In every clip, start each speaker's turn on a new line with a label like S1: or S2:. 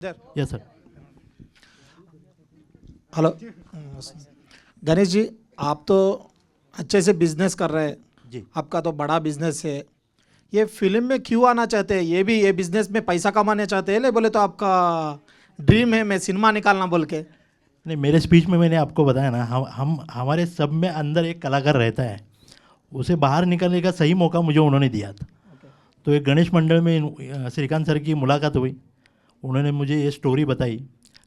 S1: Yes sir.
S2: Hello Ganesh ji, आप तो अच्छे से बिजनेस कर रहे हैं
S1: जी।
S2: आपका तो बड़ा बिजनेस है। ये फिल्म में क्यों आना चाहते हैं? ये बिजनेस में पैसा कमाने चाहते हैं ले बोले तो आपका ड्रीम है मैं सिनेमा निकालना बोल के?
S1: नहीं, मेरे स्पीच में मैंने आपको बताया ना, हम हमारे सब में अंदर एक कलाकार रहता है, उसे बाहर निकलने का सही मौका मुझे उन्होंने दिया था। तो एक गणेश मंडल में श्रीकांत सर की मुलाकात हुई, उन्होंने मुझे ये स्टोरी बताई।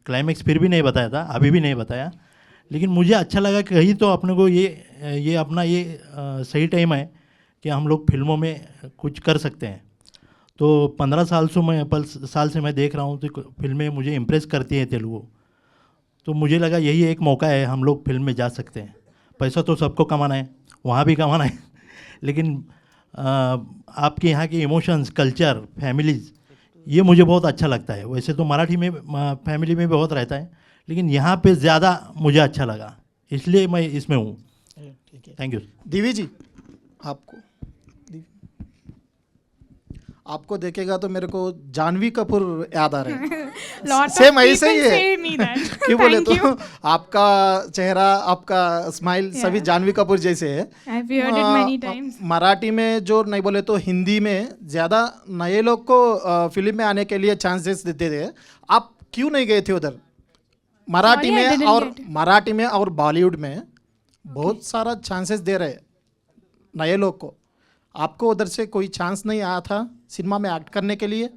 S1: क्लाइमेक्स फिर भी नहीं बताया था, अभी भी नहीं बताया, लेकिन मुझे अच्छा लगा कि कहीं तो अपने को ये अपना सही टाइम है कि हम लोग फिल्मों में कुछ कर सकते हैं। तो 15 साल से मैं देख रहा हूँ तो फिल्में मुझे इम्प्रेस करती हैं तेलुगु। तो मुझे लगा यही एक मौका है, हम लोग फिल्म में जा सकते हैं। पैसा तो सबको कमाना है, वहाँ भी कमाना है लेकिन आपके यहाँ के इमोशंस, कल्चर, फैमिलीज़, ये मुझे बहुत अच्छा लगता है। वैसे तो मराठी में फैमिली में बहुत रहता है, लेकिन यहाँ पे ज़्यादा मुझे अच्छा लगा, इसलिए मैं इसमें हूँ।
S2: ठीक है,
S1: थैंक यू।
S2: दिवी जी, आपको देखेगा तो मेरे को जानवी कपूर याद आ रहा है। सेम ऐसे ही है क्यों बोले तो आपका चेहरा, आपका स्माइल सभी जानवी कपूर जैसे है। मराठी में जो नहीं बोले तो हिंदी में ज़्यादा नए लोग को फिल्म में आने के लिए चांसेस देते थे। आप क्यों नहीं गए थे उधर? मराठी में और बॉलीवुड में बहुत सारा चांसेस दे रहे नए लोग को, आपको उधर से कोई चांस नहीं आया था सिनेमा में एक्ट करने के लिए?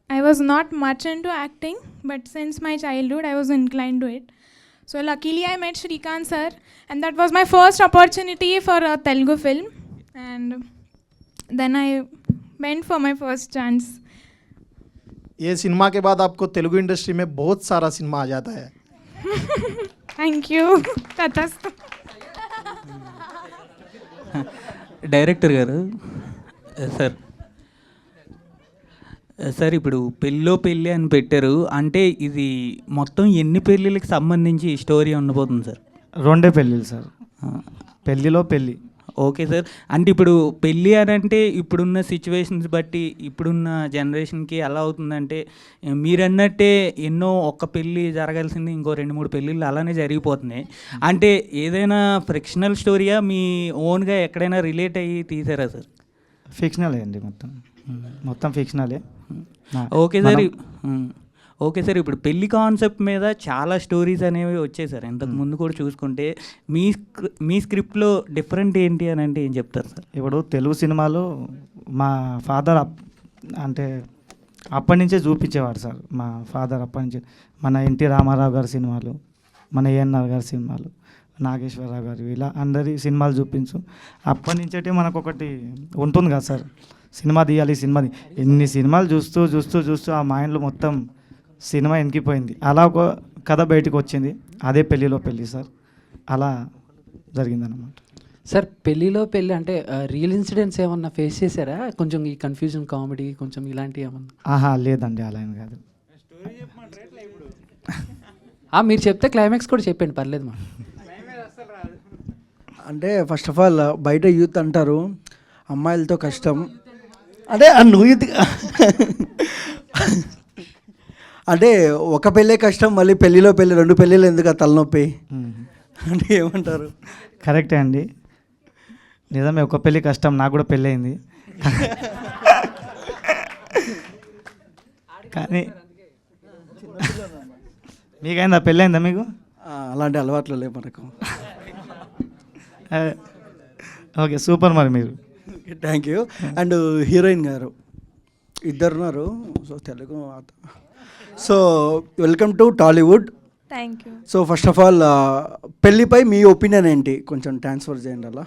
S3: I was not much into acting, but since my childhood I was inclined to it. So luckily I met Shrikant sir, and that was my first opportunity for a Telugu film, and then I went for my first chance.
S2: ये cinema के बाद आपको Telugu industry में बहुत सारा cinema आ जाता है।
S3: Thank you. ततस्तु।
S4: డైరెక్టర్ గారు సార్ ఇప్పుడు పెళ్ళో పెళ్ళి అని పెట్టారు, అంటే ఇది మొత్తం ఎన్ని పెళ్ళిళ్ళకి సంబంధించి స్టోరీ ఉండబోతుంది సార్?
S5: 2 పెళ్ళిళ్ళు సార్, పెళ్ళిలో పెళ్ళి.
S4: ఓకే సార్, అంటే ఇప్పుడు పెళ్ళి అని అంటే ఇప్పుడున్న సిచ్యువేషన్స్ బట్టి ఇప్పుడున్న జనరేషన్కి ఎలా అవుతుందంటే, మీరన్నట్టే ఎన్నో ఒక్క పెళ్ళి జరగాల్సింది ఇంకో 2-3 పెళ్ళిళ్ళు అలానే జరిగిపోతున్నాయి. అంటే ఏదైనా ఫ్రిక్షనల్ స్టోరీయా, మీ ఓన్గా ఎక్కడైనా రిలేట్ అయ్యి తీసారా సార్?
S5: ఫిక్షనలే అండి, మొత్తం ఫిక్షనలే.
S4: Okay sir. ఓకే సార్, ఇప్పుడు పెళ్లి కాన్సెప్ట్ మీద చాలా స్టోరీస్ అనేవి వచ్చాయి సార్ ఇంతకు ముందు కూడా చూసుకుంటే. మీ స్క్రిప్ట్లో డిఫరెంట్ ఏంటి అని అంటే ఏం చెప్తారు సార్?
S5: ఇప్పుడు తెలుగు సినిమాలో మా ఫాదర్ అంటే అప్పటి నుంచే చూపించేవాడు సార్. మా ఫాదర్ అప్పటి నుంచి మన ఎన్టీ రామారావు గారి సినిమాలు, మన ఏఎన్ఆర్ గారి సినిమాలు, నాగేశ్వరరావు గారు, ఇలా అందరి సినిమాలు చూపించు. అప్పటి నుంచే మనకు ఒకటి ఉంటుంది కదా సార్, సినిమా తీయాలి, ఎన్ని సినిమాలు చూస్తూ చూస్తూ చూస్తూ ఆ మైండ్లో మొత్తం సినిమా ఎనికిపోయింది. అలా ఒక కథ బయటకు వచ్చింది, అదే పెళ్ళిలో పెళ్ళి సార్. అలా జరిగిందన్నమాట
S6: సార్. పెళ్ళిలో పెళ్ళి అంటే రియల్ ఇన్సిడెంట్స్ ఏమన్నా ఫేస్ చేశారా? కొంచెం ఈ కన్ఫ్యూజన్ కామెడీ కొంచెం ఇలాంటివి ఏమన్నా?
S5: లేదండి, అలా ఏం కాదు.
S6: మీరు చెప్తే క్లైమాక్స్ కూడా చెప్పండి, పర్లేదు మా.
S7: అంటే ఫస్ట్ ఆఫ్ ఆల్ బయట యూత్ అంటారు అమ్మాయిలతో కష్టం, అంటే నువ్వు యూత్ అంటే ఒక పెళ్ళే కష్టం, మళ్ళీ పెళ్ళిలో పెళ్ళి 2 పెళ్ళిళ్ళు ఎందుకు తలనొప్పి అంటే ఏమంటారు?
S5: కరెక్టే అండి, నిజమే, ఒక పెళ్ళి కష్టం. నాకు కూడా పెళ్ళి అయింది, కానీ మీకైందా? పెళ్ళి అయిందా మీకు?
S7: అలాంటి అలవాట్లు లేవు మనకు.
S5: Okay, super. మరి మీరు
S7: థ్యాంక్ యూ. అండ్ హీరోయిన్ గారు ఇద్దరున్నారు, so Telugu. So welcome to Tollywood.
S3: Thank you.
S7: So first of all పెళ్ళిపై మీ ఒపీనియన్ ఏంటి? కొంచెం ట్రాన్స్ఫర్ చేయండి అలా.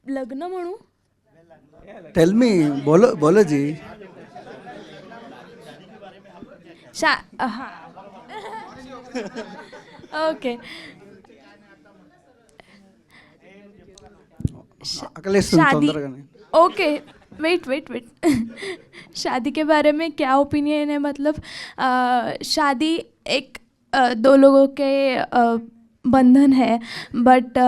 S3: लग्न म्हणू?
S7: टेल मी, बोलो जी.
S3: ओके.
S7: शादी,
S3: ओके, वेट शादी के बारे में क्या ओपिनियन है? मतलब शादी एक 2 लोगों के बंधन है, बट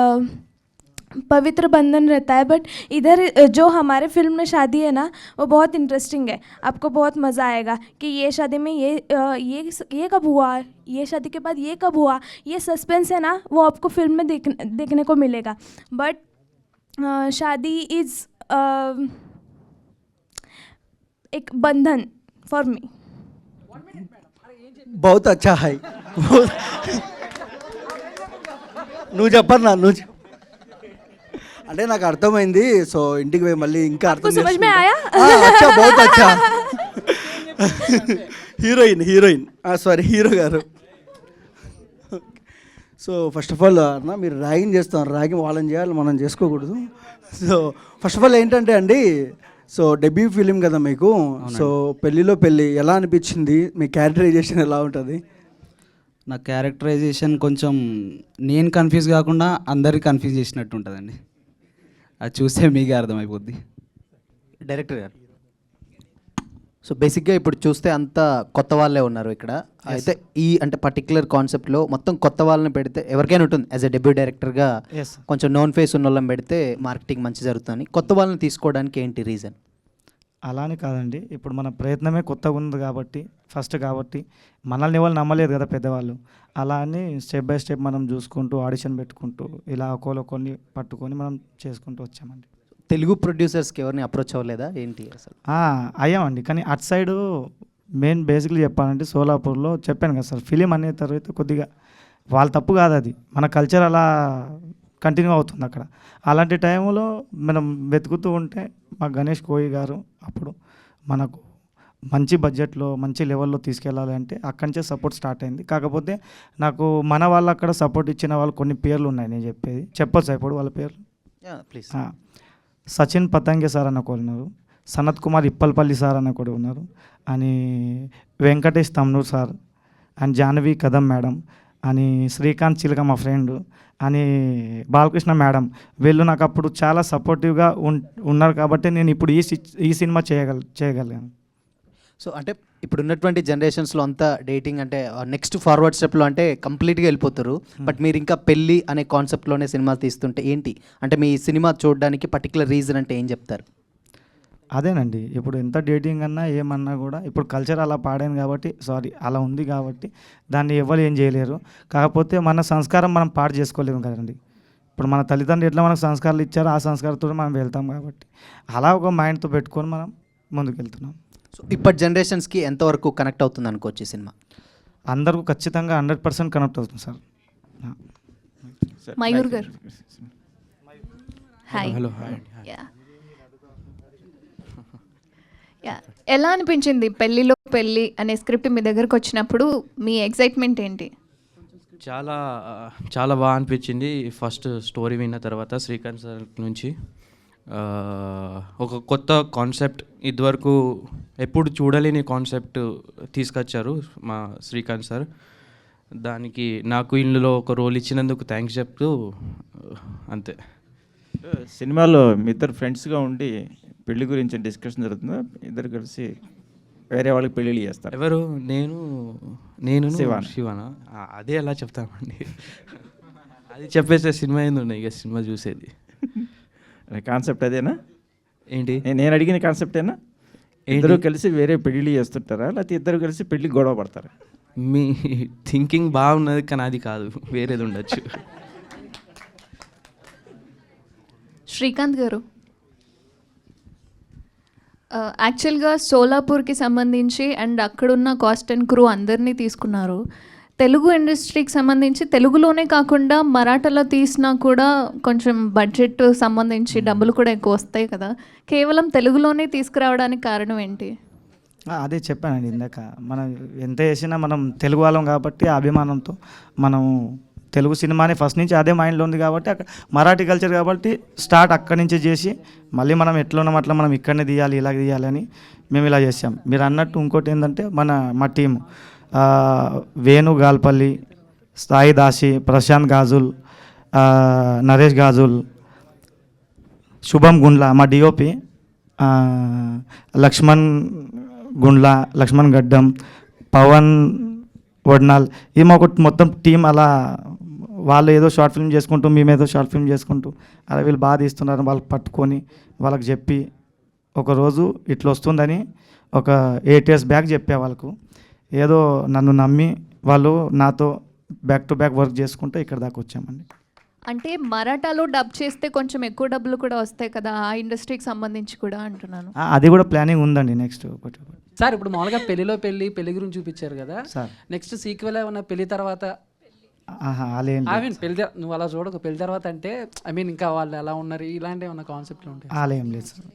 S3: पवित्र बंधन रहता है. बट इधर जो हमारे फिल्म में शादी है ना, वो बहुत इंटरेस्टिंग है. आपको बहुत मज़ा आएगा कि ये शादी में ये कब हुआ, ये शादी के बाद ये कब हुआ. ये सस्पेंस है ना, वो आपको फिल्म में देखने को मिलेगा. बट शादी इज़ एक बंधन फॉर मी.
S7: बहुत अच्छा है. నువ్వు చెప్పన్నా నువ్వు అంటే నాకు అర్థమైంది. సో ఇంటికి పోయి మళ్ళీ ఇంకా
S3: आपको समझ में आया?
S7: అచ్చా బహుత్ అచ్చా. హీరోయిన్ సారీ హీరో గారు. సో ఫస్ట్ ఆఫ్ ఆల్ అన్న మీరు ర్యాగింగ్ చేస్తాం, ర్యాగింగ్ వాళ్ళని చేయాలి, మనం చేసుకోకూడదు. సో ఫస్ట్ ఆఫ్ ఆల్ ఏంటంటే అండి, సో డెబ్యూ ఫిలిం కదా మీకు. సో పెళ్ళిలో పెళ్ళి ఎలా అనిపించింది, మీ క్యారెక్టరైజేషన్ ఎలా ఉంటుంది?
S8: నా క్యారెక్టరైజేషన్ కొంచెం నేను కన్ఫ్యూజ్ కాకుండా అందరికి కన్ఫ్యూజ్ చేసినట్టు ఉంటుందండి. అది చూస్తే మీకే అర్థమైపోద్ది.
S9: డైరెక్టర్ గారు, సో బేసిక్గా ఇప్పుడు చూస్తే అంతా కొత్త వాళ్ళే ఉన్నారు ఇక్కడ. అయితే ఈ అంటే పర్టికులర్ కాన్సెప్ట్లో మొత్తం కొత్త వాళ్ళని పెడితే ఎవరికైనా ఉంటుంది. యాజ్ ఎ డెబ్యూ డైరెక్టర్గా కొంచెం నోన్ ఫేస్ ఉన్న వాళ్ళని పెడితే మార్కెటింగ్ మంచి జరుగుతుంది. కొత్త వాళ్ళని తీసుకోవడానికి ఏంటి రీజన్?
S5: అలానే కాదండి, ఇప్పుడు మన ప్రయత్నమే కొత్తగా ఉంది కాబట్టి, ఫస్ట్ కాబట్టి మనల్ని ఎవరు నమ్మలేదు కదా పెద్దవాళ్ళు. అలా అని స్టెప్ బై స్టెప్ మనం చూసుకుంటూ ఆడిషన్ పెట్టుకుంటూ ఇలా కొన్ని పట్టుకొని మనం చేసుకుంటూ వచ్చామండి.
S9: తెలుగు ప్రొడ్యూసర్స్కి ఎవరిని అప్రోచ్ అవ్వలేదా ఏంటి అసలు?
S5: అయ్యామండి, కానీ అటు సైడు మెయిన్ బేసిక్లీ చెప్పాలంటే సోలాపూర్లో చెప్పాను కదా సార్, ఫిలిం అనే తర్వాత కొద్దిగా వాళ్ళ తప్పు కాదు, అది మన కల్చర్ అలా కంటిన్యూ అవుతుంది అక్కడ. అలాంటి టైంలో మనం వెతుకుతూ ఉంటే మా గణేష్ కోయి గారు అప్పుడు మనకు మంచి బడ్జెట్లో మంచి లెవెల్లో తీసుకెళ్ళాలి అంటే అక్కడి నుంచే సపోర్ట్ స్టార్ట్ అయింది. కాకపోతే నాకు మన వాళ్ళు అక్కడ సపోర్ట్ ఇచ్చిన వాళ్ళు కొన్ని పేర్లు ఉన్నాయి, నేను చెప్పొచ్చు ఇప్పుడు వాళ్ళ పేర్లు.
S9: ప్లీజ్.
S5: సచిన్ పతంగే సార్ అన్న ఒకరు ఉన్నారు, సనత్ కుమార్ ఇప్పల్పల్లి సార్ అన్న కూడా ఉన్నారు, అని Venkatesh తమ్నూర్ sir, and Jahnavi Kadam madam, అని శ్రీకాంత్ చిలక మా ఫ్రెండ్, అని బాలకృష్ణ మేడం. వీళ్ళు నాకు అప్పుడు చాలా సపోర్టివ్గా ఉన్నారు కాబట్టి నేను ఇప్పుడు ఈ సినిమా చేయగలిగాను.
S9: సో అంటే ఇప్పుడు ఉన్నటువంటి జనరేషన్స్లో అంతా డేటింగ్ అంటే నెక్స్ట్ ఫార్వర్డ్ స్టెప్లో అంటే కంప్లీట్గా వెళ్ళిపోతారు. బట్ మీరు ఇంకా పెళ్ళి అనే కాన్సెప్ట్లోనే సినిమాలు తీస్తుంటే ఏంటి అంటే మీ సినిమా చూడడానికి పర్టికులర్ రీజన్ అంటే ఏం చెప్తారు?
S5: అదేనండి, ఇప్పుడు ఎంత డేటింగ్ అన్నా ఏమన్నా కూడా ఇప్పుడు కల్చర్ అలా పాడాను కాబట్టి, అలా ఉంది కాబట్టి దాన్ని ఎవరు ఏం చేయలేరు. కాకపోతే మన సంస్కారం మనం పాడు చేసుకోలేము కదండి. ఇప్పుడు మన తల్లిదండ్రులు ఎట్లా మనకు సంస్కారాలు ఇచ్చారో ఆ సంస్కారంతో మనం వెళ్తాం కాబట్టి అలా ఒక మైండ్తో పెట్టుకొని మనం ముందుకు వెళ్తున్నాం.
S9: సో ఇప్పటి జనరేషన్స్కి ఎంతవరకు కనెక్ట్ అవుతుంది అనుకోవచ్చు ఈ సినిమా?
S5: అందరికీ ఖచ్చితంగా 100% కనెక్ట్ అవుతుంది సార్.
S10: మయూర్ గారు, హాయ్.
S11: హలో.
S10: యా, ఎలా అనిపించింది పెళ్ళిలో పెళ్ళి అనే స్క్రిప్ట్ మీ దగ్గరకు వచ్చినప్పుడు మీ ఎక్సైట్మెంట్ ఏంటి?
S11: చాలా చాలా బాగా అనిపించింది. ఫస్ట్ స్టోరీ విన్న తర్వాత శ్రీకాంత్ సార్ నుంచి ఒక కొత్త కాన్సెప్ట్, ఇదివరకు ఎప్పుడు చూడలేని కాన్సెప్ట్ తీసుకొచ్చారు మా శ్రీకాంత్ సార్. దానికి నాకు ఇందులో ఒక రోల్ ఇచ్చినందుకు థ్యాంక్స్ చెప్తూ అంతే.
S12: సినిమాలో మీ ఇద్దరు ఫ్రెండ్స్గా ఉండి పెళ్లి గురించి డిస్కషన్ జరుగుతుందా? ఇద్దరు కలిసి వేరే వాళ్ళకి పెళ్ళిళ్ళు చేస్తారు.
S11: ఎవరు? నేను శివానా? అదే ఎలా చెప్తామండి, అది చెప్పేస్తే సినిమా ఏంది ఉన్నాయి, ఇక సినిమా చూసేది.
S12: కాన్సెప్ట్ అదేనా?
S11: ఏంటి
S12: నేను అడిగిన కాన్సెప్టేనా? ఇద్దరు కలిసి వేరే పెళ్ళిళ్ళు చేస్తుంటారా, లేకపోతే ఇద్దరు కలిసి పెళ్ళి గొడవ పడతారా?
S11: మీ థింకింగ్ బాగున్నది, కానీ అది కాదు, వేరేది ఉండొచ్చు.
S10: శ్రీకాంత్ గారు, యాక్చువల్గా సోలాపూర్కి సంబంధించి అండ్ అక్కడున్న కాస్ట్ అండ్ క్రూ అందరినీ తీసుకున్నారు. తెలుగు ఇండస్ట్రీకి సంబంధించి తెలుగులోనే కాకుండా మరాఠాలో తీసినా కూడా కొంచెం బడ్జెట్ సంబంధించి డబ్బులు కూడా ఎక్కువ వస్తాయి కదా, కేవలం తెలుగులోనే తీసుకురావడానికి కారణం ఏంటి?
S5: అదే చెప్పానండి ఇందాక, మనం ఎంత చేసినా మనం తెలుగు వాళ్ళం కాబట్టి అభిమానంతో మనం తెలుగు సినిమాని ఫస్ట్ నుంచి అదే మైండ్లో ఉంది కాబట్టి అక్కడ మరాఠీ కల్చర్ కాబట్టి స్టార్ట్ అక్కడి నుంచే చేసి మళ్ళీ మనం ఎట్లా ఉన్నాం అట్లా మనం ఇక్కడనే తీయాలి, ఇలా తీయాలని మేము ఇలా చేసాం. మీరు అన్నట్టు ఇంకోటి ఏంటంటే మా టీము వేణు గాల్పల్లి, సాయి దాసి, ప్రశాంత్ గాజుల్, నరేష్ గాజుల్, శుభం గుండ్ల, మా డిఓపి లక్ష్మణ్ గుండ్ల, లక్ష్మణ్ గడ్డం, పవన్ వడ్నాల్, ఈ మాకు మొత్తం టీం అలా వాళ్ళు ఏదో షార్ట్ ఫిల్మ్ చేసుకుంటూ మేమేదో షార్ట్ ఫిల్మ్ చేసుకుంటూ అలా వీళ్ళు బాగా తీస్తున్నారు వాళ్ళకి పట్టుకొని వాళ్ళకి చెప్పి ఒకరోజు ఇట్లా వస్తుందని ఒక 8 years బ్యాక్ చెప్పే వాళ్ళకు ఏదో నన్ను నమ్మి వాళ్ళు నాతో బ్యాక్ టు బ్యాక్ వర్క్ చేసుకుంటూ ఇక్కడ దాకా వచ్చామండి.
S10: అంటే మరాఠాలో డబ్ చేస్తే కొంచెం ఎక్కువ డబ్బులు కూడా వస్తాయి కదా, ఆ ఇండస్ట్రీకి సంబంధించి కూడా అంటున్నాను.
S5: అది కూడా ప్లానింగ్ ఉందండి నెక్స్ట్.
S6: సార్ ఇప్పుడు మామూలుగా పెళ్లి గురించి చూపించారు కదా
S5: సార్,
S6: నెక్స్ట్ సీక్వెల్ ఏమన్నా పెళ్లి తర్వాత
S5: ఆలయం
S6: నువ్వు అలా చూడకు, పెళ్లి తర్వాత అంటే ఐ మీన్ ఇంకా వాళ్ళు ఎలా ఉన్నారు ఇలాంటి ఏమన్నా కాన్సెప్ట్లు ఉంటాయి?
S5: ఆలయం లేదు సార్,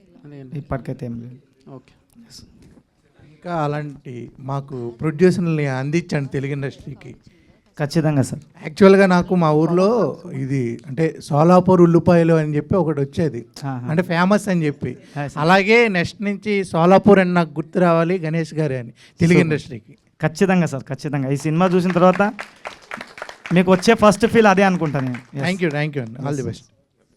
S5: ఇప్పటికైతే ఏం లేదు.
S6: ఓకే.
S13: ఇంకా అలాంటి మాకు ప్రొడ్యూసర్ని అందించండి తెలుగు ఇండస్ట్రీకి.
S5: ఖచ్చితంగా సార్.
S13: యాక్చువల్గా నాకు మా ఊర్లో ఇది అంటే సోలాపూర్ ఉల్లిపాయలు అని చెప్పి ఒకటి వచ్చేది, అంటే ఫేమస్ అని చెప్పి. అలాగే నెక్స్ట్ నుంచి సోలాపూర్ అని నాకు గుర్తు రావాలి గణేష్ గారి అని తెలుగు ఇండస్ట్రీకి.
S5: ఖచ్చితంగా సార్, ఖచ్చితంగా. ఈ సినిమా చూసిన తర్వాత మీకు వచ్చే ఫస్ట్ ఫీల్ అదే అనుకుంటాను.
S13: థ్యాంక్ యూ అండి, ఆల్ ది బెస్ట్.